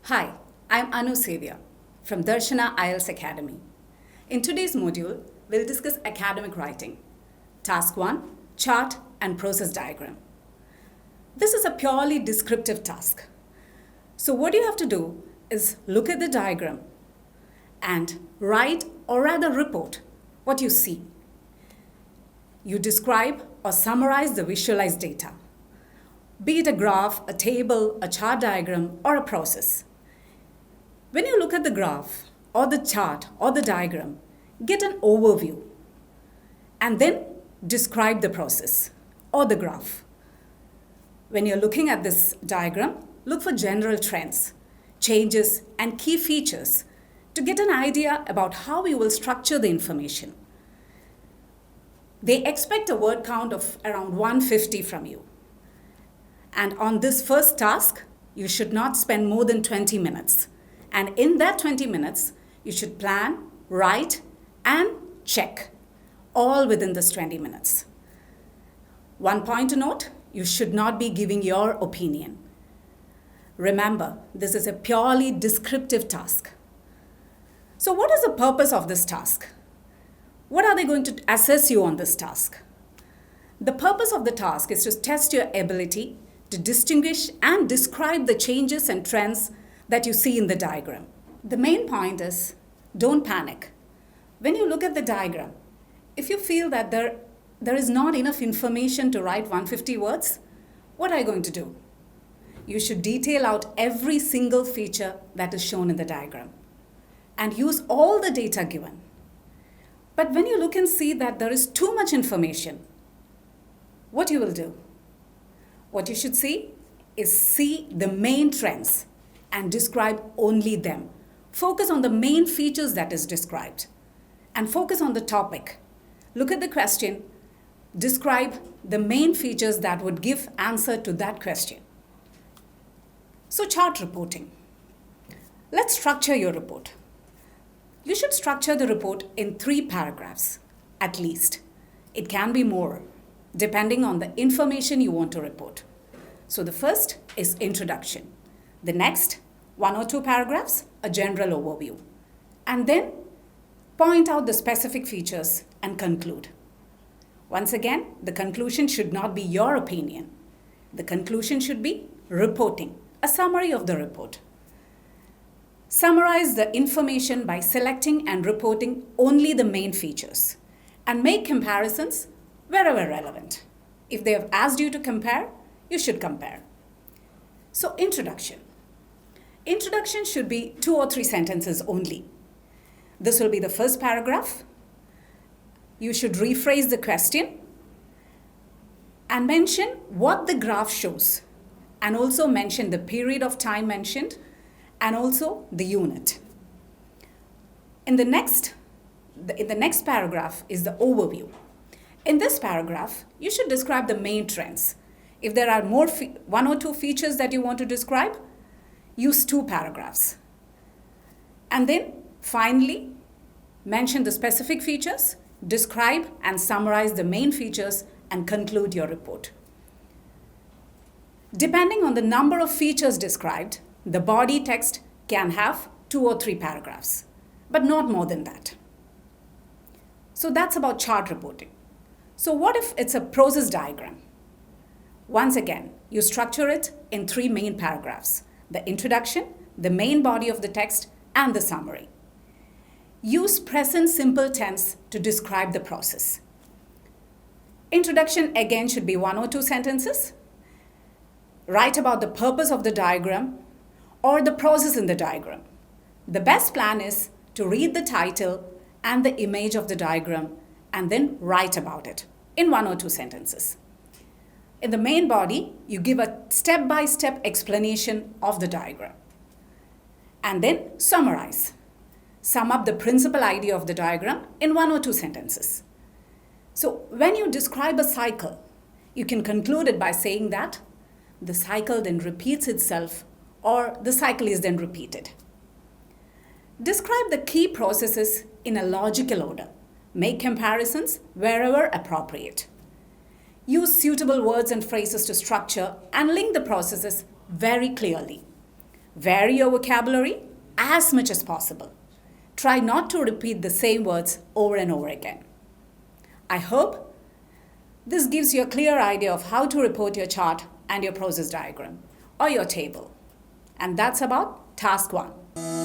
Hi, I'm Anu Sevia from DARSANA IELTS Academy. In today's module, we'll discuss academic writing. Task 1, Chart and Process Diagram. This is a purely descriptive task. So what you have to do is look at the diagram and write or rather report what you see. You describe or summarize the visualized data, be it a graph, a table, a chart diagram, or a process. When you look at the graph or the chart or the diagram, get an overview and then describe the process or the graph. When you're looking at this diagram, look for general trends, changes, and key features to get an idea about how you will structure the information. They expect a word count of around 150 from you. And on this first task, you should not spend more than 20 minutes. And in that 20 minutes, you should plan, write, and check, all within this 20 minutes. One point to note, you should not be giving your opinion. Remember, this is a purely descriptive task. So what is the purpose of this task? What are they going to assess you on this task? The purpose of the task is to test your ability to distinguish and describe the changes and trends that you see in the diagram. The main point is, don't panic. When you look at the diagram, if you feel that there is not enough information to write 150 words, what are you going to do? You should detail out every single feature that is shown in the diagram and use all the data given. But when you look and see that there is too much information, what you will do? What you should see the main trends and describe only them. Focus on the main features that is described and focus on the topic. Look at the question, describe the main features that would give answer to that question. So chart reporting. Let's structure your report. You should structure the report in 3 paragraphs, at least. It can be more, depending on the information you want to report. So the first is introduction. The next, 1 or 2 paragraphs, a general overview. And then point out the specific features and conclude. Once again, the conclusion should not be your opinion. The conclusion should be reporting, a summary of the report. Summarize the information by selecting and reporting only the main features and make comparisons wherever relevant. If they have asked you to compare, you should compare. So introduction. Introduction should be 2 or 3 sentences only. This will be the first paragraph. You should rephrase the question and mention what the graph shows and also mention the period of time mentioned and also the unit. In the next paragraph is the overview. In this paragraph, you should describe the main trends. If there are 1 or 2 features that you want to describe, use 2 paragraphs. And then finally, mention the specific features, describe and summarize the main features, and conclude your report. Depending on the number of features described, the body text can have 2 or 3 paragraphs, but not more than that. So that's about chart reporting. So what if it's a process diagram? Once again, you structure it in 3 main paragraphs: the introduction, the main body of the text, and the summary. Use present simple tense to describe the process. Introduction again should be 1 or 2 sentences. Write about the purpose of the diagram or the process in the diagram. The best plan is to read the title and the image of the diagram and then write about it in 1 or 2 sentences. In the main body, you give a step-by-step explanation of the diagram. And then summarize. Sum up the principal idea of the diagram in 1 or 2 sentences. So when you describe a cycle, you can conclude it by saying that the cycle then repeats itself or the cycle is then repeated. Describe the key processes in a logical order. Make comparisons wherever appropriate. Use suitable words and phrases to structure and link the processes very clearly. Vary your vocabulary as much as possible. Try not to repeat the same words over and over again. I hope this gives you a clear idea of how to report your chart and your process diagram or your table. And that's about task 1.